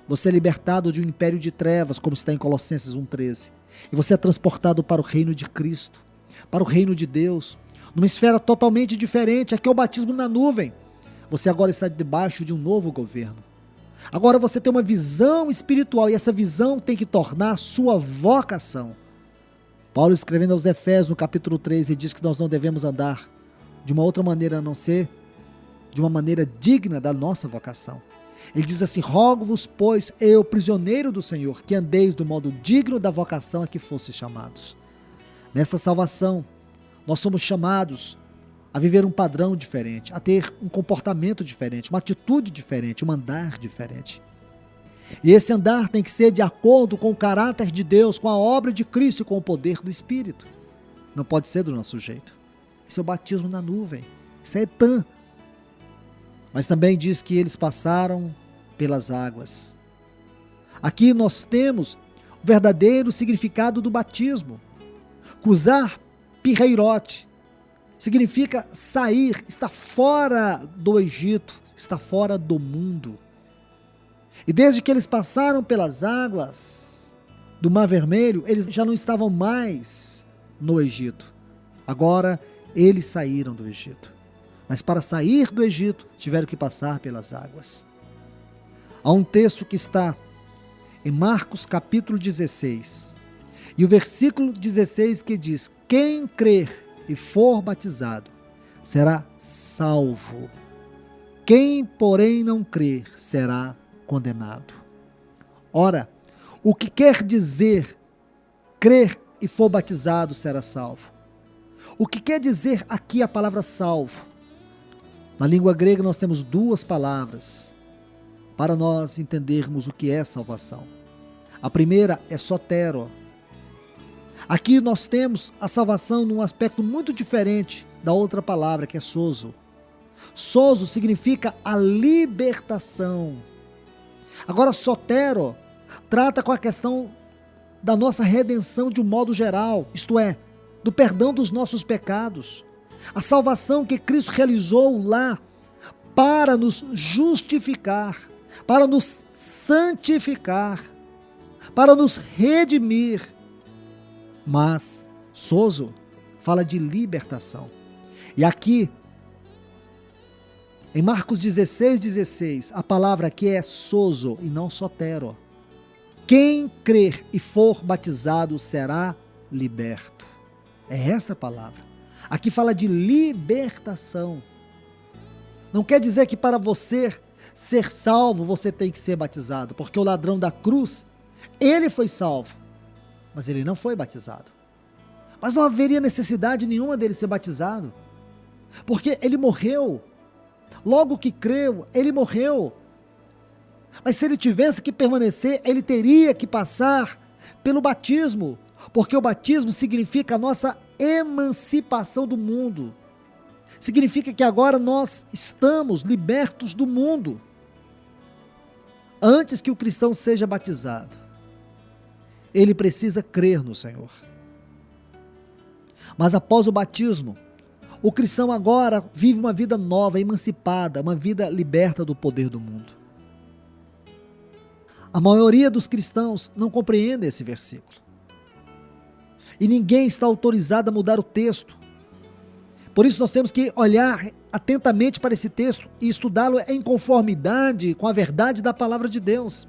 você é libertado de um império de trevas, como está em Colossenses 1:13. E você é transportado para o reino de Cristo, para o reino de Deus, numa esfera totalmente diferente. Aqui é o batismo na nuvem. Você agora está debaixo de um novo governo. Agora você tem uma visão espiritual, e essa visão tem que tornar sua vocação. Paulo, escrevendo aos Efésios, no capítulo 3, ele diz que nós não devemos andar de uma outra maneira a não ser de uma maneira digna da nossa vocação. Ele diz assim: rogo-vos, pois, eu, prisioneiro do Senhor, que andeis do modo digno da vocação a que fostes chamados. Nessa salvação, nós somos chamados a viver um padrão diferente, a ter um comportamento diferente, uma atitude diferente, um andar diferente. E esse andar tem que ser de acordo com o caráter de Deus, com a obra de Cristo e com o poder do Espírito. Não pode ser do nosso jeito. Esse é o batismo na nuvem. Isso é etã. Mas também diz que eles passaram pelas águas. Aqui nós temos o verdadeiro significado do batismo. Kuzar pirreirote significa sair, estar fora do Egito, estar fora do mundo. E desde que eles passaram pelas águas do Mar Vermelho, eles já não estavam mais no Egito. Agora eles saíram do Egito. Mas para sair do Egito, tiveram que passar pelas águas. Há um texto que está em Marcos capítulo 16, e o versículo 16 que diz: quem crer e for batizado será salvo. Quem, porém, não crer será condenado. Ora, o que quer dizer crer e for batizado será salvo? O que quer dizer aqui a palavra salvo? Na língua grega nós temos duas palavras para nós entendermos o que é salvação. A primeira é sotero. Aqui nós temos a salvação num aspecto muito diferente da outra palavra, que é sozo. Sozo significa a libertação. Agora, sotero trata com a questão da nossa redenção de um modo geral, isto é, do perdão dos nossos pecados. A salvação que Cristo realizou lá para nos justificar, para nos santificar, para nos redimir. Mas sozo fala de libertação. E aqui, em Marcos 16:16, a palavra aqui é sozo e não sotero. Quem crer e for batizado será liberto. É essa a palavra. Aqui fala de libertação. Não quer dizer que para você ser salvo, você tem que ser batizado, porque o ladrão da cruz, Ele foi salvo, mas ele não foi batizado. Mas não haveria necessidade nenhuma dele ser batizado, porque ele morreu. Logo que creu, ele morreu. Mas se ele tivesse que permanecer, ele teria que passar pelo batismo, porque o batismo significa a nossa emancipação do mundo. Significa que agora nós estamos libertos do mundo. Antes que o cristão seja batizado, ele precisa crer no Senhor. Mas após o batismo, o cristão agora vive uma vida nova, emancipada, uma vida liberta do poder do mundo. A maioria dos cristãos não compreende esse versículo. E ninguém está autorizado a mudar o texto. Por isso nós temos que olhar atentamente para esse texto e estudá-lo em conformidade com a verdade da palavra de Deus.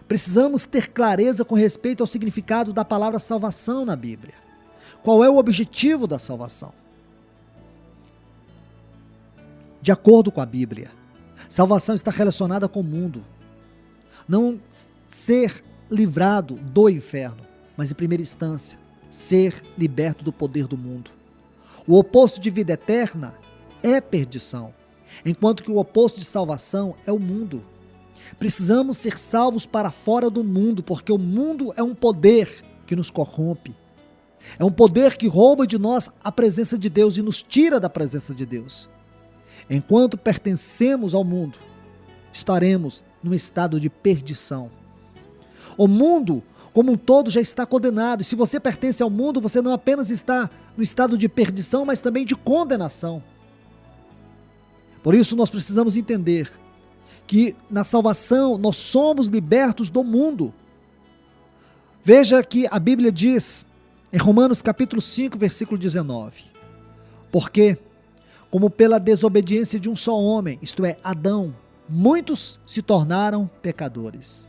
Precisamos ter clareza com respeito ao significado da palavra salvação na Bíblia. Qual é o objetivo da salvação? De acordo com a Bíblia, salvação está relacionada com o mundo. Não ser livrado do inferno, mas em primeira instância, ser liberto do poder do mundo. O oposto de vida eterna é perdição, enquanto que o oposto de salvação é o mundo. Precisamos ser salvos para fora do mundo, porque o mundo é um poder que nos corrompe. É um poder que rouba de nós a presença de Deus e nos tira da presença de Deus. Enquanto pertencemos ao mundo, estaremos num estado de perdição. O mundo, como um todo, já está condenado. E se você pertence ao mundo, você não apenas está no estado de perdição, mas também de condenação. Por isso nós precisamos entender que na salvação nós somos libertos do mundo. Veja que a Bíblia diz em Romanos capítulo 5, versículo 19: porque, como pela desobediência de um só homem, isto é, Adão, muitos se tornaram pecadores.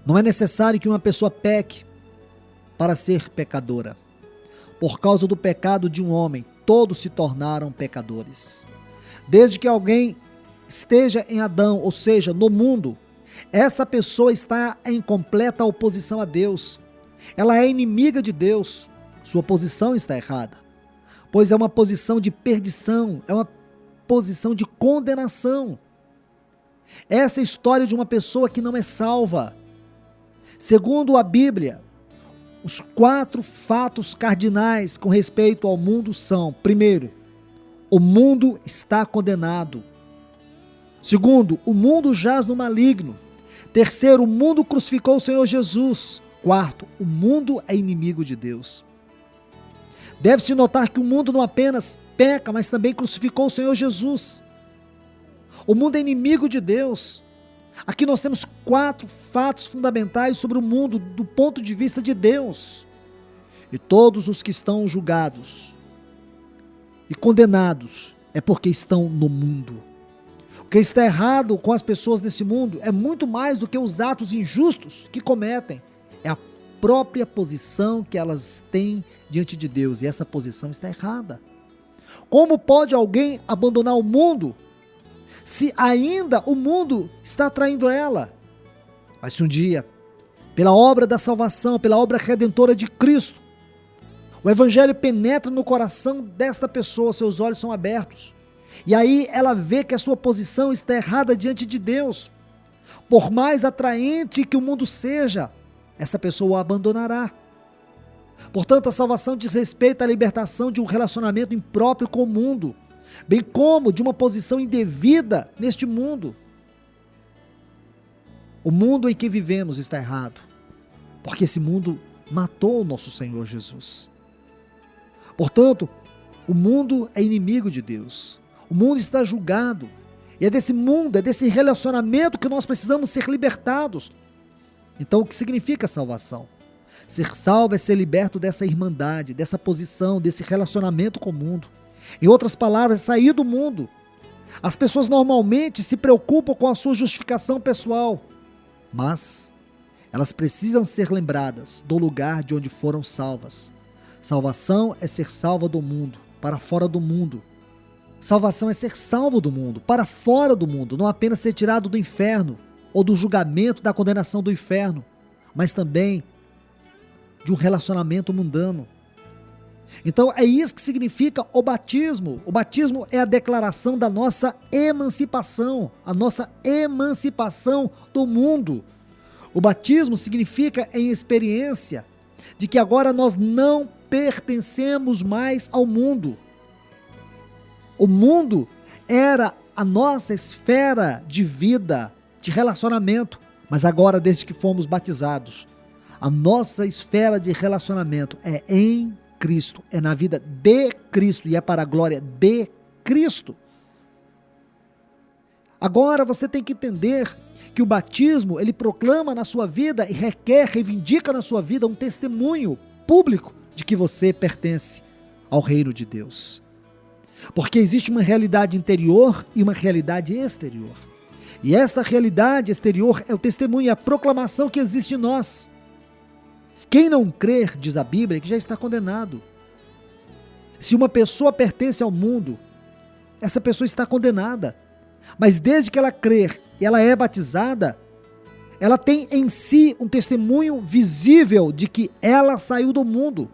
Não é necessário que uma pessoa peque para ser pecadora. Por causa do pecado de um homem, todos se tornaram pecadores. Desde que alguém esteja em Adão, ou seja, no mundo, essa pessoa está em completa oposição a Deus. Ela é inimiga de Deus. Sua posição está errada, pois é uma posição de perdição, é uma posição de condenação. Essa é a história de uma pessoa que não é salva. Segundo a Bíblia, os 4 fatos cardinais com respeito ao mundo são: primeiro, o mundo está condenado. Segundo, o mundo jaz no maligno. Terceiro, o mundo crucificou o Senhor Jesus. Quarto, o mundo é inimigo de Deus. Deve-se notar que o mundo não apenas peca, mas também crucificou o Senhor Jesus. O mundo é inimigo de Deus. Aqui nós temos 4 fatos fundamentais sobre o mundo do ponto de vista de Deus. E todos os que estão julgados e condenados é porque estão no mundo. O que está errado com as pessoas nesse mundo é muito mais do que os atos injustos que cometem. É a própria posição que elas têm diante de Deus, e essa posição está errada. Como pode alguém abandonar o mundo se ainda o mundo está atraindo ela? Mas se um dia, pela obra da salvação, pela obra redentora de Cristo, o evangelho penetra no coração desta pessoa, seus olhos são abertos, e aí ela vê que a sua posição está errada diante de Deus. Por mais atraente que o mundo seja, essa pessoa o abandonará. Portanto, a salvação diz respeito à libertação de um relacionamento impróprio com o mundo, bem como de uma posição indevida neste mundo. O mundo em que vivemos está errado, porque esse mundo matou o nosso Senhor Jesus. Portanto, o mundo é inimigo de Deus. O mundo está julgado. E é desse mundo, é desse relacionamento que nós precisamos ser libertados. Então, o que significa salvação? Ser salvo é ser liberto dessa irmandade, dessa posição, desse relacionamento com o mundo. Em outras palavras, sair do mundo. As pessoas normalmente se preocupam com a sua justificação pessoal, mas elas precisam ser lembradas do lugar de onde foram salvas. Salvação é ser salva do mundo, para fora do mundo. Salvação é ser salvo do mundo, para fora do mundo, não apenas ser tirado do inferno, ou do julgamento, da condenação do inferno, mas também de um relacionamento mundano. Então é isso que significa o batismo. O batismo é a declaração da nossa emancipação, a nossa emancipação do mundo. O batismo significa em experiência de que agora nós não pertencemos mais ao mundo. O mundo era a nossa esfera de vida, de relacionamento, mas agora, desde que fomos batizados, a nossa esfera de relacionamento é em Cristo, é na vida de Cristo e é para a glória de Cristo. Agora você tem que entender que o batismo, ele proclama na sua vida e reivindica na sua vida um testemunho público de que você pertence ao reino de Deus. Porque existe uma realidade interior e uma realidade exterior. E esta realidade exterior é o testemunho, é a proclamação que existe em nós. Quem não crer, diz a Bíblia, que já está condenado. Se uma pessoa pertence ao mundo, essa pessoa está condenada. Mas desde que ela crer e ela é batizada, ela tem em si um testemunho visível de que ela saiu do mundo.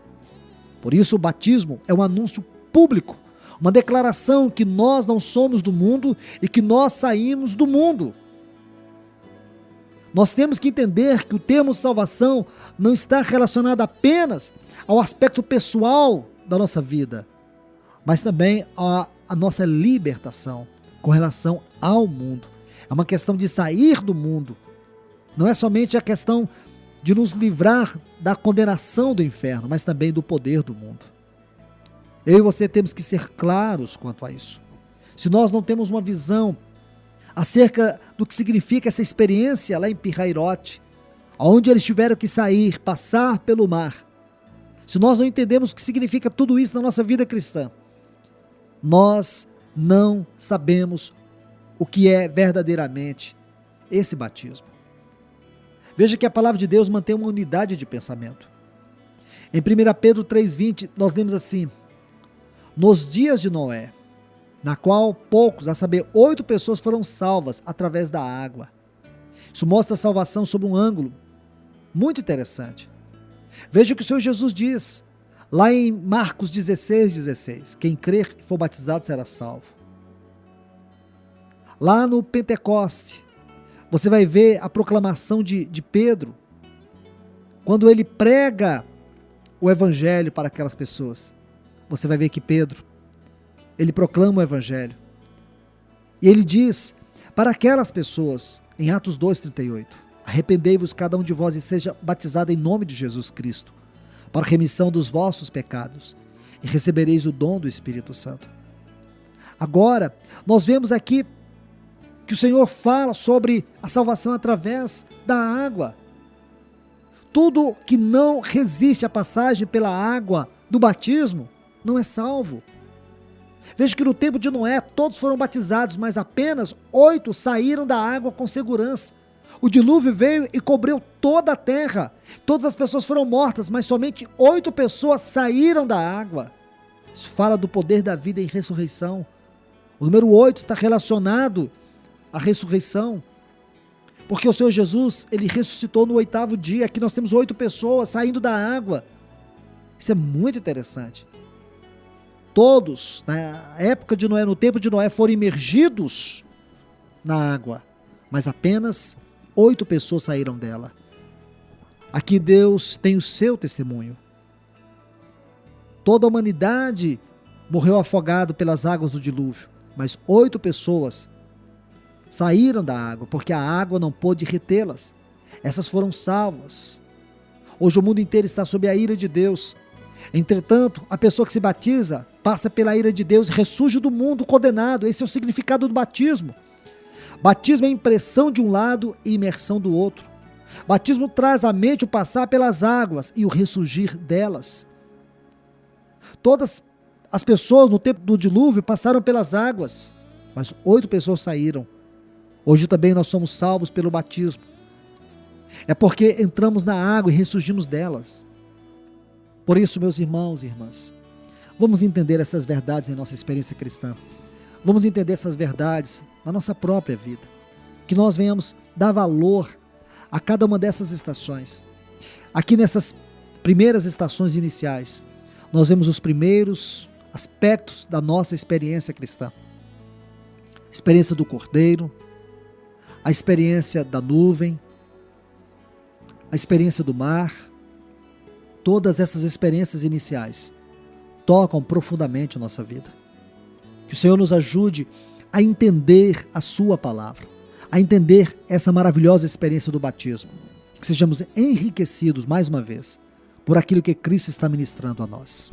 Por isso o batismo é um anúncio público, uma declaração que nós não somos do mundo e que nós saímos do mundo. Nós temos que entender que o termo salvação não está relacionado apenas ao aspecto pessoal da nossa vida, mas também à nossa libertação com relação ao mundo. É uma questão de sair do mundo. Não é somente a questão de nos livrar da condenação do inferno, mas também do poder do mundo. Eu e você temos que ser claros quanto a isso. Se nós não temos uma visão acerca do que significa essa experiência lá em Pirairote, onde eles tiveram que sair, passar pelo mar, se nós não entendemos o que significa tudo isso na nossa vida cristã, nós não sabemos o que é verdadeiramente esse batismo. Veja que a palavra de Deus mantém uma unidade de pensamento. Em 1 Pedro 3,20, nós lemos assim: nos dias de Noé, na qual poucos, a saber, 8 pessoas foram salvas através da água. Isso mostra a salvação sob um ângulo muito interessante. Veja o que o Senhor Jesus diz, lá em Marcos 16:16, quem crer e for batizado será salvo. Lá no Pentecoste, você vai ver a proclamação de Pedro, quando ele prega o evangelho para aquelas pessoas. Você vai ver que Pedro, ele proclama o evangelho. E ele diz para aquelas pessoas, em Atos 2:38, arrependei-vos cada um de vós e seja batizado em nome de Jesus Cristo, para a remissão dos vossos pecados, e recebereis o dom do Espírito Santo. Agora, nós vemos aqui que o Senhor fala sobre a salvação através da água. Tudo que não resiste à passagem pela água do batismo não é salvo. Veja que no tempo de Noé todos foram batizados, mas apenas 8 saíram da água com segurança. O dilúvio veio e cobriu toda a terra. Todas as pessoas foram mortas, mas somente 8 pessoas saíram da água. Isso fala do poder da vida em ressurreição. O número 8 está relacionado à ressurreição, porque o Senhor Jesus, ele ressuscitou no 8º dia. Aqui nós temos 8 pessoas saindo da água. Isso é muito interessante. Todos, na época de Noé, no tempo de Noé, foram imergidos na água, mas apenas 8 pessoas saíram dela. Aqui Deus tem o seu testemunho. Toda a humanidade morreu afogado pelas águas do dilúvio, mas 8 pessoas saíram da água, porque a água não pôde retê-las. Essas foram salvas. Hoje o mundo inteiro está sob a ira de Deus. Entretanto, a pessoa que se batiza passa pela ira de Deus e ressurge do mundo condenado. Esse é o significado do batismo. Batismo é impressão de um lado e imersão do outro. Batismo traz à mente o passar pelas águas e o ressurgir delas. Todas as pessoas no tempo do dilúvio passaram pelas águas, mas 8 pessoas saíram. Hoje também nós somos salvos pelo batismo. É porque entramos na água e ressurgimos delas. Por isso, meus irmãos e irmãs, vamos entender essas verdades em nossa experiência cristã. Vamos entender essas verdades na nossa própria vida. que nós venhamos dar valor a cada uma dessas estações. Aqui nessas primeiras estações iniciais, nós vemos os primeiros aspectos da nossa experiência cristã. Experiência do Cordeiro, a experiência da nuvem, a experiência do mar. Todas essas experiências iniciais tocam profundamente a nossa vida. Que o Senhor nos ajude a entender a sua palavra, a entender essa maravilhosa experiência do batismo. Que sejamos enriquecidos mais uma vez por aquilo que Cristo está ministrando a nós.